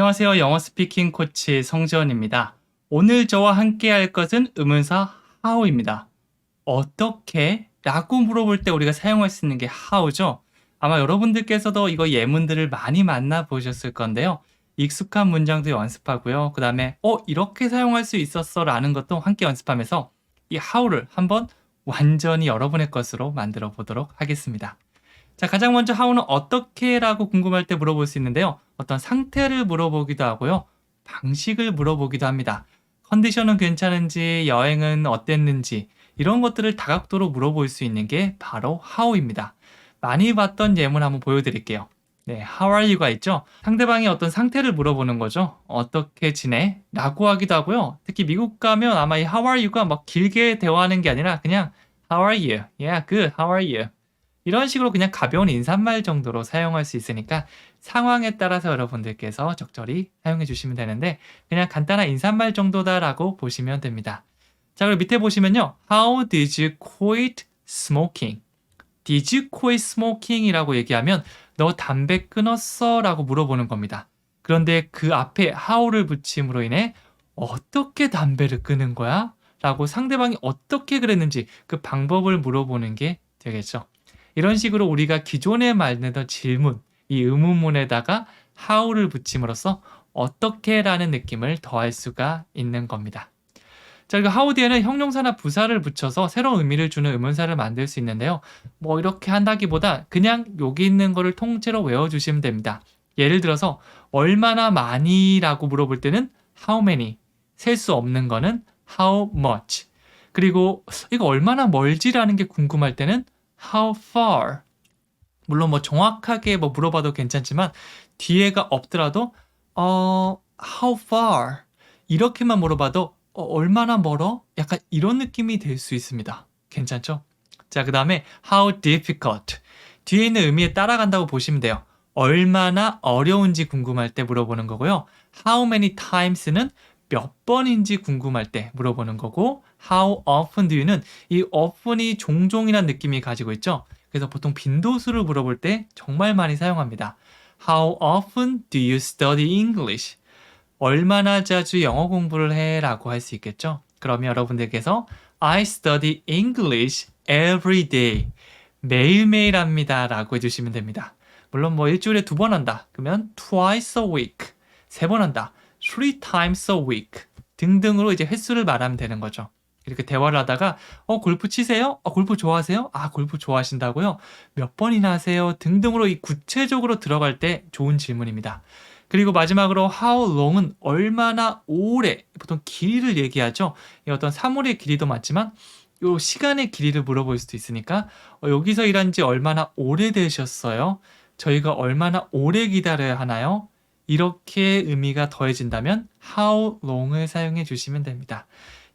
안녕하세요. 영어 스피킹 코치 성지원입니다. 오늘 저와 함께 할 것은 의문사 how입니다. 어떻게? 라고 물어볼 때 우리가 사용할 수 있는 게 how죠. 아마 여러분들께서도 이거 예문들을 많이 만나보셨을 건데요. 익숙한 문장도 연습하고요. 그 다음에 이렇게 사용할 수 있었어 라는 것도 함께 연습하면서 이 how를 한번 완전히 여러분의 것으로 만들어 보도록 하겠습니다. 자, 가장 먼저 how는 어떻게 라고 궁금할 때 물어볼 수 있는데요. 어떤 상태를 물어보기도 하고요. 방식을 물어보기도 합니다. 컨디션은 괜찮은지, 여행은 어땠는지 이런 것들을 다각도로 물어볼 수 있는 게 바로 how입니다. 많이 봤던 예문 한번 보여드릴게요. 네, how are you가 있죠? 상대방이 어떤 상태를 물어보는 거죠. 어떻게 지내? 라고 하기도 하고요. 특히 미국 가면 아마 이 how are you가 막 길게 대화하는 게 아니라 그냥 how are you? Yeah, good. How are you? 이런 식으로 그냥 가벼운 인사말 정도로 사용할 수 있으니까 상황에 따라서 여러분들께서 적절히 사용해 주시면 되는데 그냥 간단한 인사말 정도다라고 보시면 됩니다. 자, 그리고 밑에 보시면요. How did you quit smoking? Did you quit smoking? 이라고 얘기하면 너 담배 끊었어? 라고 물어보는 겁니다. 그런데 그 앞에 how를 붙임으로 인해 어떻게 담배를 끊은 거야? 라고 상대방이 어떻게 그랬는지 그 방법을 물어보는 게 되겠죠. 이런 식으로 우리가 기존에 말했던 질문, 이 의문문에다가 how를 붙임으로써 어떻게라는 느낌을 더할 수가 있는 겁니다. 자, 그리고 how 뒤에는 형용사나 부사를 붙여서 새로운 의미를 주는 의문사를 만들 수 있는데요. 뭐 이렇게 한다기보다 그냥 여기 있는 거를 통째로 외워주시면 됩니다. 예를 들어서 얼마나 많이라고 물어볼 때는 how many, 셀 수 없는 거는 how much, 그리고 이거 얼마나 멀지라는 게 궁금할 때는 how far. 물론 뭐 정확하게 뭐 물어봐도 괜찮지만 뒤에가 없더라도 how far 이렇게만 물어봐도 얼마나 멀어? 약간 이런 느낌이 될 수 있습니다. 괜찮죠? 자, 그 다음에 how difficult. 뒤에 있는 의미에 따라간다고 보시면 돼요. 얼마나 어려운지 궁금할 때 물어보는 거고요. how many times는 몇 번인지 궁금할 때 물어보는 거고 how often do you는 이 often이 종종이라는 느낌이 가지고 있죠. 그래서 보통 빈도수를 물어볼 때 정말 많이 사용합니다. How often do you study English? 얼마나 자주 영어 공부를 해? 라고 할 수 있겠죠. 그러면 여러분들께서 I study English every day. 매일매일 합니다. 라고 해주시면 됩니다. 물론 뭐 일주일에 2번 한다. 그러면 twice a week. 3번 한다. 3 times a week. 등등으로 이제 횟수를 말하면 되는 거죠. 이렇게 대화를 하다가 골프 치세요? 골프 좋아하세요? 골프 좋아하신다고요? 몇 번이나 하세요? 등등으로 이 구체적으로 들어갈 때 좋은 질문입니다. 그리고 마지막으로 how long은 얼마나 오래, 보통 길이를 얘기하죠. 이 어떤 사물의 길이도 맞지만 요 시간의 길이를 물어볼 수도 있으니까 여기서 일한 지 얼마나 오래되셨어요? 저희가 얼마나 오래 기다려야 하나요? 이렇게 의미가 더해진다면 how long을 사용해 주시면 됩니다.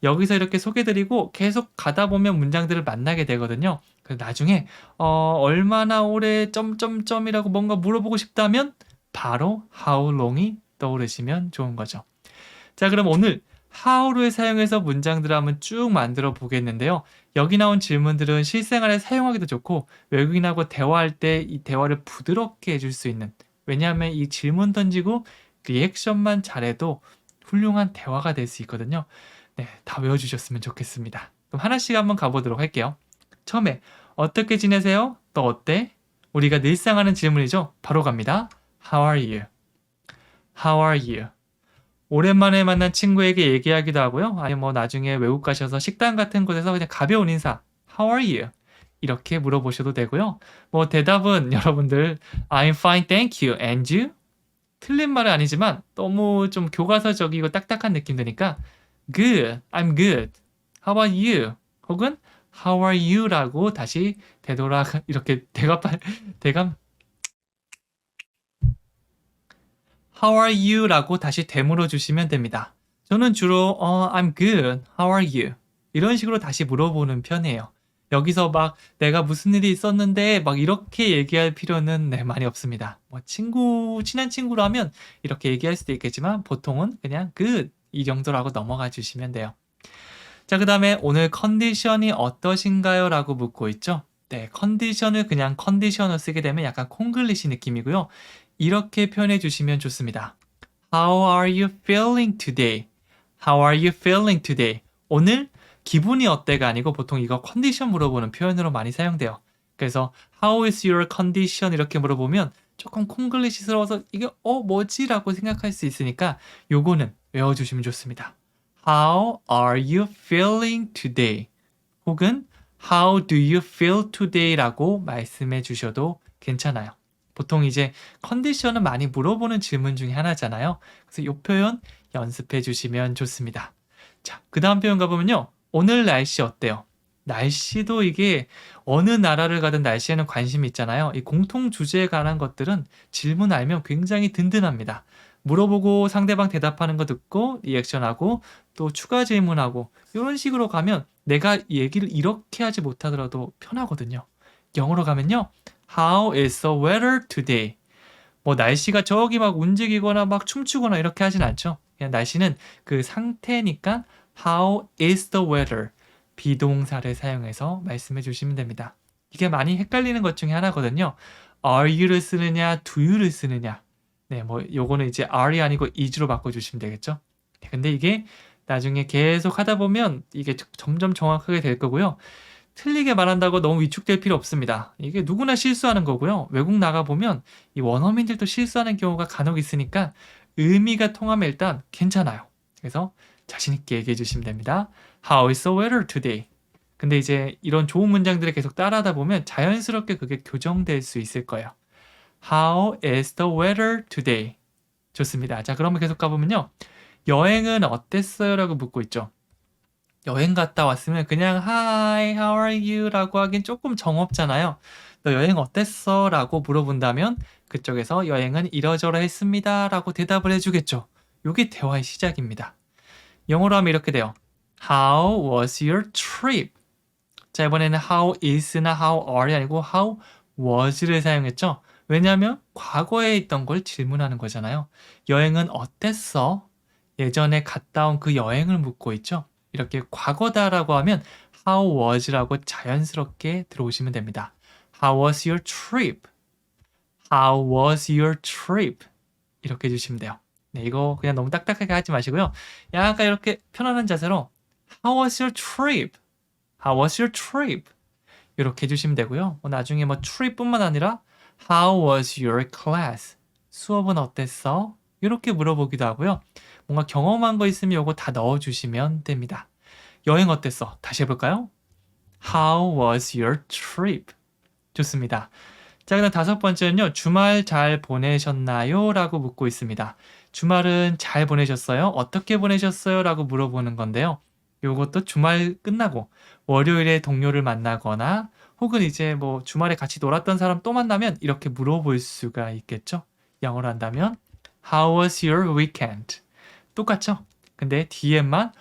여기서 이렇게 소개드리고 계속 가다 보면 문장들을 만나게 되거든요. 그래서 나중에 얼마나 오래 점점점이라고 뭔가 물어보고 싶다면 바로 how long이 떠오르시면 좋은 거죠. 자, 그럼 오늘 how를 사용해서 문장들을 한번 쭉 만들어 보겠는데요. 여기 나온 질문들은 실생활에 사용하기도 좋고 외국인하고 대화할 때 이 대화를 부드럽게 해줄 수 있는, 왜냐하면 이 질문 던지고 리액션만 잘해도 훌륭한 대화가 될 수 있거든요. 네, 다 외워주셨으면 좋겠습니다. 그럼 하나씩 한번 가보도록 할게요. 처음에 어떻게 지내세요? 너 어때? 우리가 늘상 하는 질문이죠. 바로 갑니다. How are you? How are you? 오랜만에 만난 친구에게 얘기하기도 하고요. 아니 뭐 나중에 외국 가셔서 식당 같은 곳에서 그냥 가벼운 인사 How are you? 이렇게 물어보셔도 되고요. 뭐 대답은 여러분들 I'm fine, thank you. And you? 틀린 말은 아니지만 너무 좀 교과서적이고 딱딱한 느낌 드니까 Good, I'm good. How about you? 혹은 How are you? 라고 다시 이렇게 대감 How are you? 라고 다시 되물어 주시면 됩니다. 저는 주로 I'm good. How are you? 이런 식으로 다시 물어보는 편이에요. 여기서 막 내가 무슨 일이 있었는데 막 이렇게 얘기할 필요는 많이 없습니다. 뭐 친한 친구라면 이렇게 얘기할 수도 있겠지만 보통은 그냥 good 이 정도라고 넘어가 주시면 돼요. 자, 그 다음에 오늘 컨디션이 어떠신가요? 라고 묻고 있죠. 네, 컨디션을 그냥 컨디션을 쓰게 되면 약간 콩글리시 느낌이고요. 이렇게 표현해 주시면 좋습니다. How are you feeling today? How are you feeling today? 오늘 기분이 어때가 아니고 보통 이거 컨디션 물어보는 표현으로 많이 사용돼요. 그래서 How is your condition? 이렇게 물어보면 조금 콩글리시스러워서 이게 뭐지? 라고 생각할 수 있으니까 요거는 외워주시면 좋습니다. How are you feeling today? 혹은 How do you feel today? 라고 말씀해 주셔도 괜찮아요. 보통 이제 컨디션은 많이 물어보는 질문 중에 하나잖아요. 그래서 이 표현 연습해 주시면 좋습니다. 자, 그 다음 표현 가보면요. 오늘 날씨 어때요? 날씨도 이게 어느 나라를 가든 날씨에는 관심이 있잖아요. 이 공통 주제에 관한 것들은 질문 알면 굉장히 든든합니다. 물어보고 상대방 대답하는 거 듣고 리액션하고 또 추가 질문하고 이런 식으로 가면 내가 얘기를 이렇게 하지 못하더라도 편하거든요. 영어로 가면요. How is the weather today? 뭐 날씨가 저기 막 움직이거나 막 춤추거나 이렇게 하진 않죠. 그냥 날씨는 그 상태니까 How is the weather? 비동사를 사용해서 말씀해 주시면 됩니다. 이게 많이 헷갈리는 것 중에 하나거든요. Are you를 쓰느냐, do you를 쓰느냐. 네, 뭐 요거는 이제 are이 아니고 is로 바꿔주시면 되겠죠. 네, 근데 이게 나중에 계속 하다 보면 이게 점점 정확하게 될 거고요. 틀리게 말한다고 너무 위축될 필요 없습니다. 이게 누구나 실수하는 거고요. 외국 나가보면 이 원어민들도 실수하는 경우가 간혹 있으니까 의미가 통하면 일단 괜찮아요. 그래서 자신 있게 얘기해 주시면 됩니다. How is the weather today? 근데 이제 이런 좋은 문장들을 계속 따라하다 보면 자연스럽게 그게 교정될 수 있을 거예요. How is the weather today? 좋습니다. 자, 그러면 계속 가보면요. 여행은 어땠어요? 라고 묻고 있죠. 여행 갔다 왔으면 그냥 Hi, how are you? 라고 하긴 조금 정없잖아요. 너 여행 어땠어? 라고 물어본다면 그쪽에서 여행은 이러저러했습니다. 라고 대답을 해주겠죠. 이게 대화의 시작입니다. 영어로 하면 이렇게 돼요. How was your trip? 자, 이번에는 how is나 how are이 아니고 how was를 사용했죠. 왜냐하면 과거에 있던 걸 질문하는 거잖아요. 여행은 어땠어? 예전에 갔다 온 그 여행을 묻고 있죠. 이렇게 과거다라고 하면 how was라고 자연스럽게 들어오시면 됩니다. How was your trip? How was your trip? 이렇게 해주시면 돼요. 네, 이거 그냥 너무 딱딱하게 하지 마시고요. 약간 이렇게 편안한 자세로 How was your trip? How was your trip? 이렇게 해주시면 되고요. 나중에 뭐 trip뿐만 아니라 How was your class? 수업은 어땠어? 이렇게 물어보기도 하고요. 뭔가 경험한 거 있으면 이거 다 넣어주시면 됩니다. 여행 어땠어? 다시 해볼까요? How was your trip? 좋습니다. 자, 그다음 다섯 번째는요. 주말 잘 보내셨나요? 라고 묻고 있습니다. 주말은 잘 보내셨어요? 어떻게 보내셨어요? 라고 물어보는 건데요. 요것도 주말 끝나고 월요일에 동료를 만나거나 혹은 이제 뭐 주말에 같이 놀았던 사람 또 만나면 이렇게 물어볼 수가 있겠죠. 영어로 한다면 How was your weekend? 똑같죠? 근데 뒤에만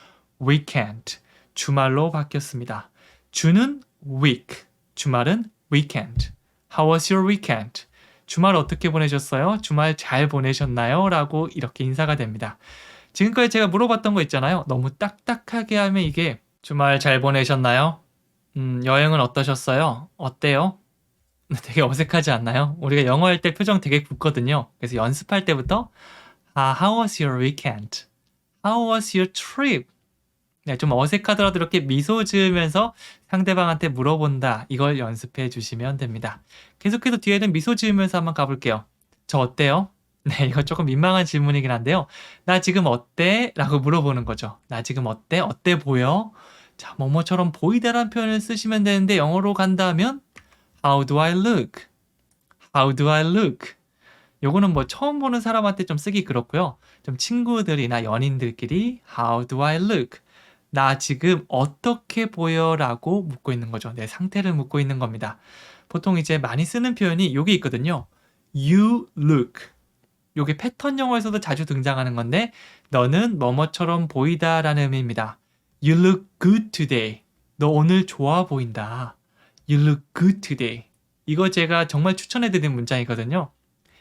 weekend, 주말로 바뀌었습니다. 주는 week, 주말은 weekend. How was your weekend? 주말 어떻게 보내셨어요? 주말 잘 보내셨나요? 라고 이렇게 인사가 됩니다. 지금까지 제가 물어봤던 거 있잖아요. 너무 딱딱하게 하면 이게 주말 잘 보내셨나요? 여행은 어떠셨어요? 어때요? 되게 어색하지 않나요? 우리가 영어 할 때 표정 되게 굳거든요. 그래서 연습할 때부터 How was your weekend? How was your trip? 네, 좀 어색하더라도 이렇게 미소 지으면서 상대방한테 물어본다. 이걸 연습해 주시면 됩니다. 계속해서 뒤에는 미소 지으면서 한번 가볼게요. 저 어때요? 네, 이거 조금 민망한 질문이긴 한데요. 나 지금 어때? 라고 물어보는 거죠. 나 지금 어때? 어때 보여? 자, 뭐뭐처럼 보이다라는 표현을 쓰시면 되는데 영어로 간다면 How do I look? How do I look? 요거는 뭐 처음 보는 사람한테 좀 쓰기 그렇고요. 좀 친구들이나 연인들끼리 How do I look? 나 지금 어떻게 보여? 라고 묻고 있는 거죠. 내 상태를 묻고 있는 겁니다. 보통 이제 많이 쓰는 표현이 요게 있거든요. You look. 요게 패턴 영어에서도 자주 등장하는 건데 너는 뭐뭐처럼 보이다 라는 의미입니다. You look good today. 너 오늘 좋아 보인다. You look good today. 이거 제가 정말 추천해드린 문장이거든요.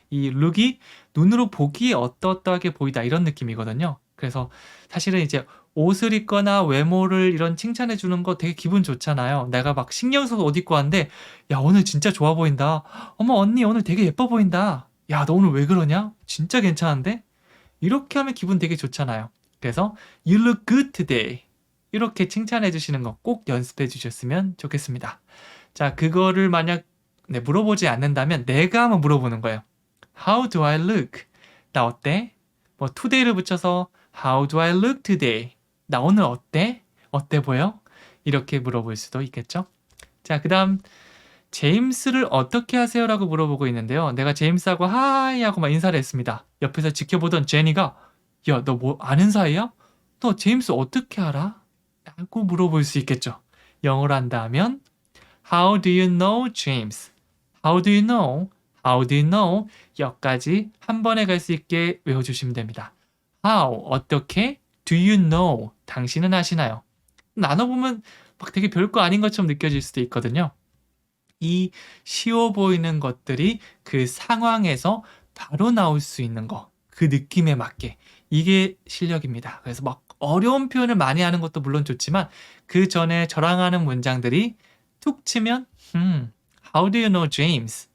이 look이 눈으로 보기에 어떠하게 보이다 이런 느낌이거든요. 그래서 사실은 이제 옷을 입거나 외모를 이런 칭찬해 주는 거 되게 기분 좋잖아요. 내가 막 신경 써서 옷 입고 왔는데 야 오늘 진짜 좋아 보인다. 어머 언니 오늘 되게 예뻐 보인다. 야 너 오늘 왜 그러냐? 진짜 괜찮은데? 이렇게 하면 기분 되게 좋잖아요. 그래서 You look good today. 이렇게 칭찬해 주시는 거 꼭 연습해 주셨으면 좋겠습니다. 자, 그거를 만약 물어보지 않는다면 내가 한번 물어보는 거예요. How do I look? 나 어때? 뭐 today를 붙여서 How do I look today? 나 오늘 어때? 어때 보여? 이렇게 물어볼 수도 있겠죠. 자, 그 다음 제임스를 어떻게 하세요? 라고 물어보고 있는데요. 내가 제임스하고 하이 하고 막 인사를 했습니다. 옆에서 지켜보던 제니가 야, 너 뭐 아는 사이야? 너 제임스 어떻게 알아? 라고 물어볼 수 있겠죠. 영어로 한다면 How do you know James? How do you know? How do you know? 여기까지 한 번에 갈 수 있게 외워주시면 됩니다. How, 어떻게? Do you know? 당신은 아시나요? 나눠보면 막 되게 별거 아닌 것처럼 느껴질 수도 있거든요. 이 쉬워 보이는 것들이 그 상황에서 바로 나올 수 있는 거, 그 느낌에 맞게 이게 실력입니다. 그래서 막 어려운 표현을 많이 하는 것도 물론 좋지만 그 전에 저랑 하는 문장들이 툭 치면 How do you know James?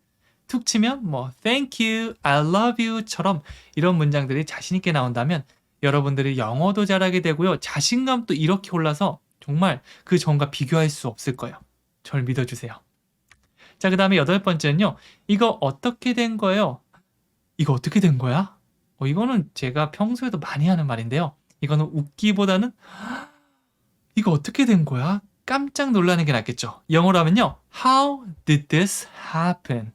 툭 치면 뭐 Thank you, I love you처럼 이런 문장들이 자신 있게 나온다면 여러분들이 영어도 잘하게 되고요. 자신감도 이렇게 올라서 정말 그 전과 비교할 수 없을 거예요. 절 믿어주세요. 자, 그 다음에 8번째는요. 이거 어떻게 된 거예요? 이거 어떻게 된 거야? 이거는 제가 평소에도 많이 하는 말인데요. 이거는 웃기보다는 이거 어떻게 된 거야? 깜짝 놀라는 게 낫겠죠. 영어로 하면요. How did this happen?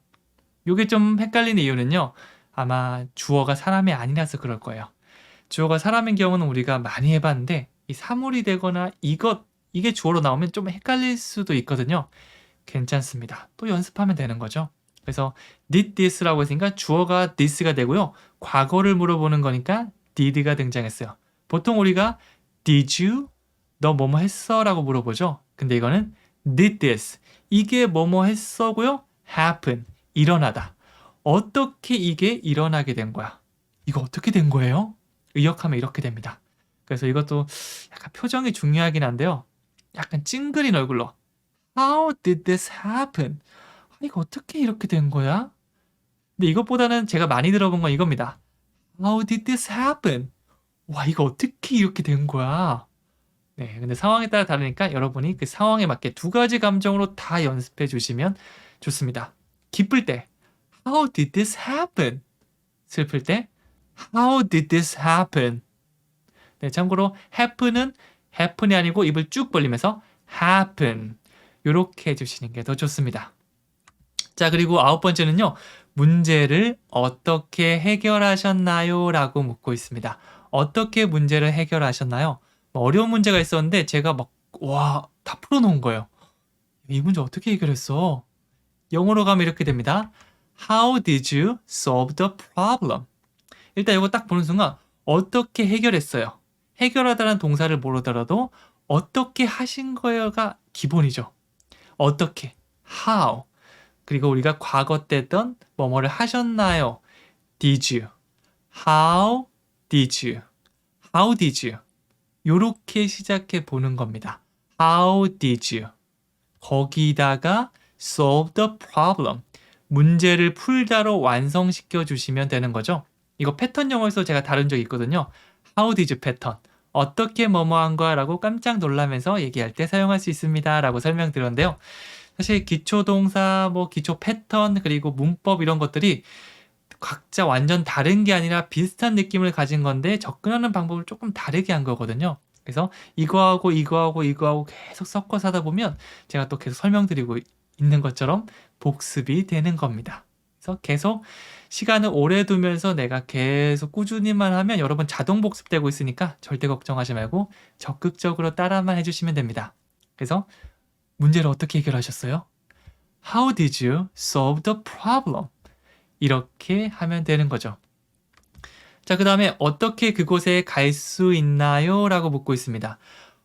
이게 좀 헷갈리는 이유는요. 아마 주어가 사람이 아니라서 그럴 거예요. 주어가 사람인 경우는 우리가 많이 해봤는데 이 사물이 되거나 이게 주어로 나오면 좀 헷갈릴 수도 있거든요. 괜찮습니다. 또 연습하면 되는 거죠. 그래서 did this라고 했으니까 주어가 this가 되고요. 과거를 물어보는 거니까 did가 등장했어요. 보통 우리가 did you? 너 뭐뭐 했어? 라고 물어보죠. 근데 이거는 did this. 이게 뭐뭐 했어고요. happen. 일어나다. 어떻게 이게 일어나게 된 거야? 이거 어떻게 된 거예요? 의역하면 이렇게 됩니다. 그래서 이것도 약간 표정이 중요하긴 한데요. 약간 찡그린 얼굴로 How did this happen? 이거 어떻게 이렇게 된 거야? 근데 이것보다는 제가 많이 들어본 건 이겁니다. How did this happen? 와, 이거 어떻게 이렇게 된 거야? 네, 근데 상황에 따라 다르니까 여러분이 그 상황에 맞게 두 가지 감정으로 다 연습해 주시면 좋습니다. 기쁠 때 How did this happen? 슬플 때 How did this happen? 네, 참고로 happen은 happen이 아니고 입을 쭉 벌리면서 happen 이렇게 해주시는 게 더 좋습니다. 자, 그리고 9번째는요. 문제를 어떻게 해결하셨나요? 라고 묻고 있습니다. 어떻게 문제를 해결하셨나요? 어려운 문제가 있었는데 제가 다 풀어놓은 거예요. 이 문제 어떻게 해결했어? 영어로 가면 이렇게 됩니다. How did you solve the problem? 일단 이거 딱 보는 순간 어떻게 해결했어요? 해결하다는 동사를 모르더라도 어떻게 하신 거요가 기본이죠. 어떻게, how. 그리고 우리가 과거 때 했던 뭐뭐를 하셨나요? Did you? How did you? How did you? 요렇게 시작해 보는 겁니다. How did you? 거기다가 solve the problem. 문제를 풀다로 완성시켜 주시면 되는 거죠. 이거 패턴 영어에서 제가 다룬 적이 있거든요. How did you 패턴. 어떻게 뭐뭐한 거야 라고 깜짝 놀라면서 얘기할 때 사용할 수 있습니다 라고 설명드렸는데요. 사실 기초동사, 기초 패턴, 그리고 문법 이런 것들이 각자 완전 다른 게 아니라 비슷한 느낌을 가진 건데 접근하는 방법을 조금 다르게 한 거거든요. 그래서 이거하고 계속 섞어서 하다 보면 제가 또 계속 설명드리고 있는 것처럼 복습이 되는 겁니다. 그래서 계속 시간을 오래 두면서 내가 계속 꾸준히만 하면 여러분 자동 복습되고 있으니까 절대 걱정하지 말고 적극적으로 따라만 해주시면 됩니다. 그래서 문제를 어떻게 해결하셨어요? How did you solve the problem? 이렇게 하면 되는 거죠. 자, 그 다음에 어떻게 그곳에 갈 수 있나요? 라고 묻고 있습니다.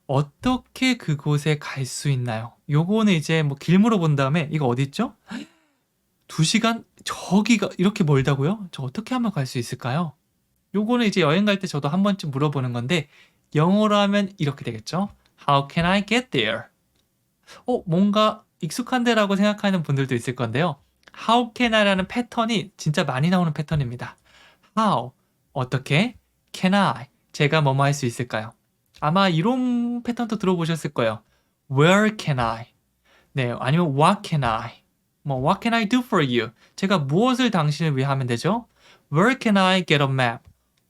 어떻게 그곳에 갈 수 있나요? 요거는 이제 길 물어본 다음에 이거 어디 있죠? 2시간? 저기가 이렇게 멀다고요? 저 어떻게 하면 갈 수 있을까요? 요거는 이제 여행 갈 때 저도 한 번쯤 물어보는 건데 영어로 하면 이렇게 되겠죠? How can I get there? 뭔가 익숙한데라고 생각하는 분들도 있을 건데요. How can I라는 패턴이 진짜 많이 나오는 패턴입니다. How, 어떻게, can I? 제가 뭐뭐 할 수 있을까요? 아마 이런 패턴도 들어보셨을 거예요. Where can I? 네, 아니면 what can I? 뭐 what can I do for you? 제가 무엇을 당신을 위해 하면 되죠? Where can I get a map?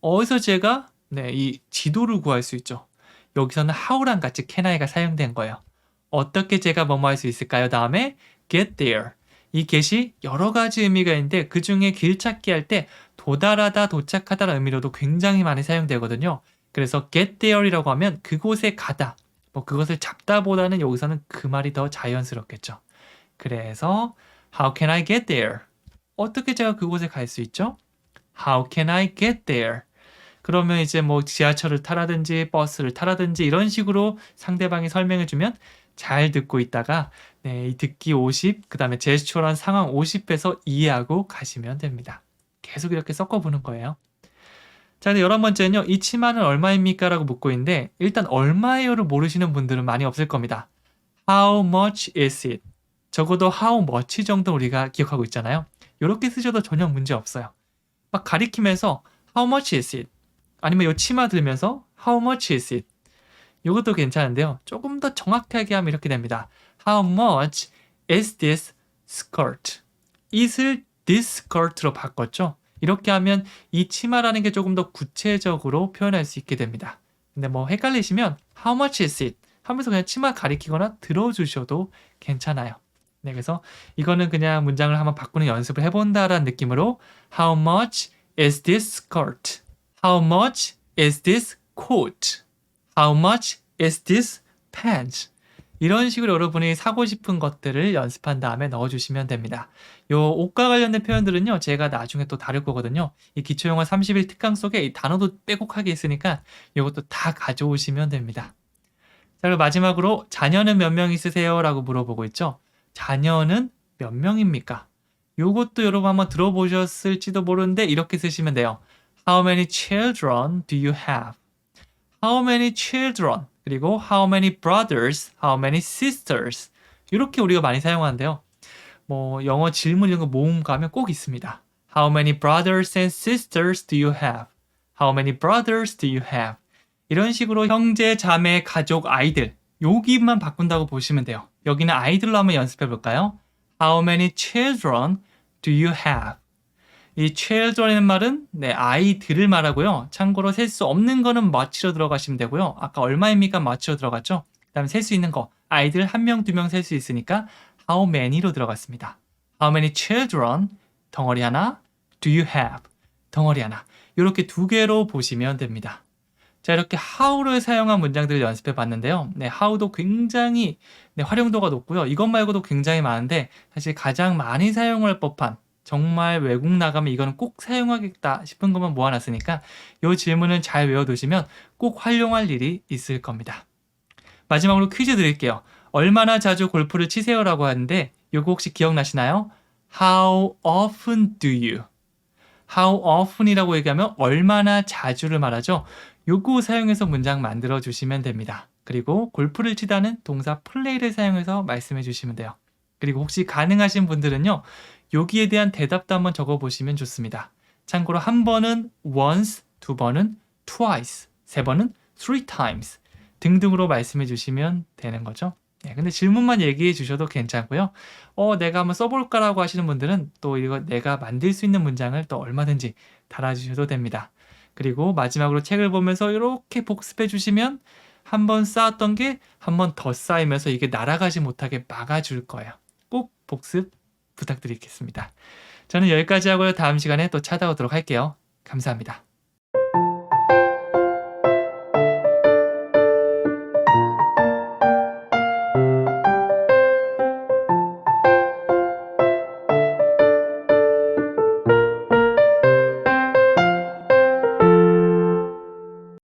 어디서 제가 이 지도를 구할 수 있죠. 여기서는 how랑 같이 can I가 사용된 거예요. 어떻게 제가 뭐뭐 할 수 있을까요? 다음에 get there. 이 get이 여러 가지 의미가 있는데 그 중에 길 찾기 할 때 도달하다, 도착하다라는 의미로도 굉장히 많이 사용되거든요. 그래서 get there이라고 하면 그곳에 가다, 뭐 그것을 잡다보다는 여기서는 그 말이 더 자연스럽겠죠. 그래서 how can I get there? 어떻게 제가 그곳에 갈 수 있죠? How can I get there? 그러면 이제 뭐 지하철을 타라든지 버스를 타라든지 이런 식으로 상대방이 설명해주면 잘 듣고 있다가 이 듣기 50, 그 다음에 제스처란 상황 50에서 이해하고 가시면 됩니다. 계속 이렇게 섞어보는 거예요. 자, 근데 11번째는요. 이 치마는 얼마입니까? 라고 묻고 있는데 일단 얼마예요를 모르시는 분들은 많이 없을 겁니다. How much is it? 적어도 how much 정도 우리가 기억하고 있잖아요. 이렇게 쓰셔도 전혀 문제 없어요. 막 가리키면서 how much is it? 아니면 이 치마 들면서 how much is it? 이것도 괜찮은데요. 조금 더 정확하게 하면 이렇게 됩니다. How much is this skirt? it을 this skirt로 바꿨죠. 이렇게 하면 이 치마라는 게 조금 더 구체적으로 표현할 수 있게 됩니다. 근데 뭐 헷갈리시면 how much is it? 하면서 그냥 치마 가리키거나 들어주셔도 괜찮아요. 네, 그래서 이거는 그냥 문장을 한번 바꾸는 연습을 해본다라는 느낌으로 how much is this skirt? How much is this coat? How much is this pants? 이런 식으로 여러분이 사고 싶은 것들을 연습한 다음에 넣어주시면 됩니다. 요 옷과 관련된 표현들은요, 제가 나중에 또 다룰 거거든요. 이 기초영어 30일 특강 속에 이 단어도 빼곡하게 있으니까 이것도 다 가져오시면 됩니다. 자, 그리고 마지막으로 자녀는 몇 명 있으세요? 라고 물어보고 있죠. 자녀는 몇 명입니까? 요것도 여러분 한번 들어보셨을지도 모르는데 이렇게 쓰시면 돼요. How many children do you have? How many children? 그리고 how many brothers? How many sisters? 이렇게 우리가 많이 사용하는데요. 뭐 영어 질문 이런 거 모음 가면 꼭 있습니다. How many brothers and sisters do you have? How many brothers do you have? 이런 식으로 형제, 자매, 가족, 아이들 여기만 바꾼다고 보시면 돼요. 여기는 아이들로 한번 연습해 볼까요? How many children do you have? 이 children이라는 말은 아이들을 말하고요. 참고로 셀 수 없는 거는 much로 들어가시면 되고요. 아까 얼마입니까? much로 들어갔죠? 그 다음에 셀 수 있는 거 아이들 1명, 2명 셀 수 있으니까 how many로 들어갔습니다. How many children? 덩어리 하나. Do you have? 덩어리 하나. 이렇게 두 개로 보시면 됩니다. 자, 이렇게 how를 사용한 문장들을 연습해 봤는데요. how도 굉장히 활용도가 높고요. 이것 말고도 굉장히 많은데 사실 가장 많이 사용할 법한 정말 외국 나가면 이거는 꼭 사용하겠다 싶은 것만 모아놨으니까 이 질문을 잘 외워두시면 꼭 활용할 일이 있을 겁니다. 마지막으로 퀴즈 드릴게요. 얼마나 자주 골프를 치세요? 라고 하는데 이거 혹시 기억나시나요? How often do you? How often이라고 얘기하면 얼마나 자주를 말하죠. 요거 사용해서 문장 만들어 주시면 됩니다. 그리고 골프를 치다는 동사 플레이를 사용해서 말씀해 주시면 돼요. 그리고 혹시 가능하신 분들은요. 여기에 대한 대답도 한번 적어보시면 좋습니다. 참고로 한 번은 once, 두 번은 twice, 세 번은 three times 등등으로 말씀해 주시면 되는 거죠. 근데 질문만 얘기해 주셔도 괜찮고요. 내가 한번 써볼까라고 하시는 분들은 또 이거 내가 만들 수 있는 문장을 또 얼마든지 달아주셔도 됩니다. 그리고 마지막으로 책을 보면서 이렇게 복습해 주시면 한 번 쌓았던 게 한 번 더 쌓이면서 이게 날아가지 못하게 막아줄 거예요. 꼭 복습 부탁드리겠습니다. 저는 여기까지 하고요. 다음 시간에 또 찾아오도록 할게요. 감사합니다.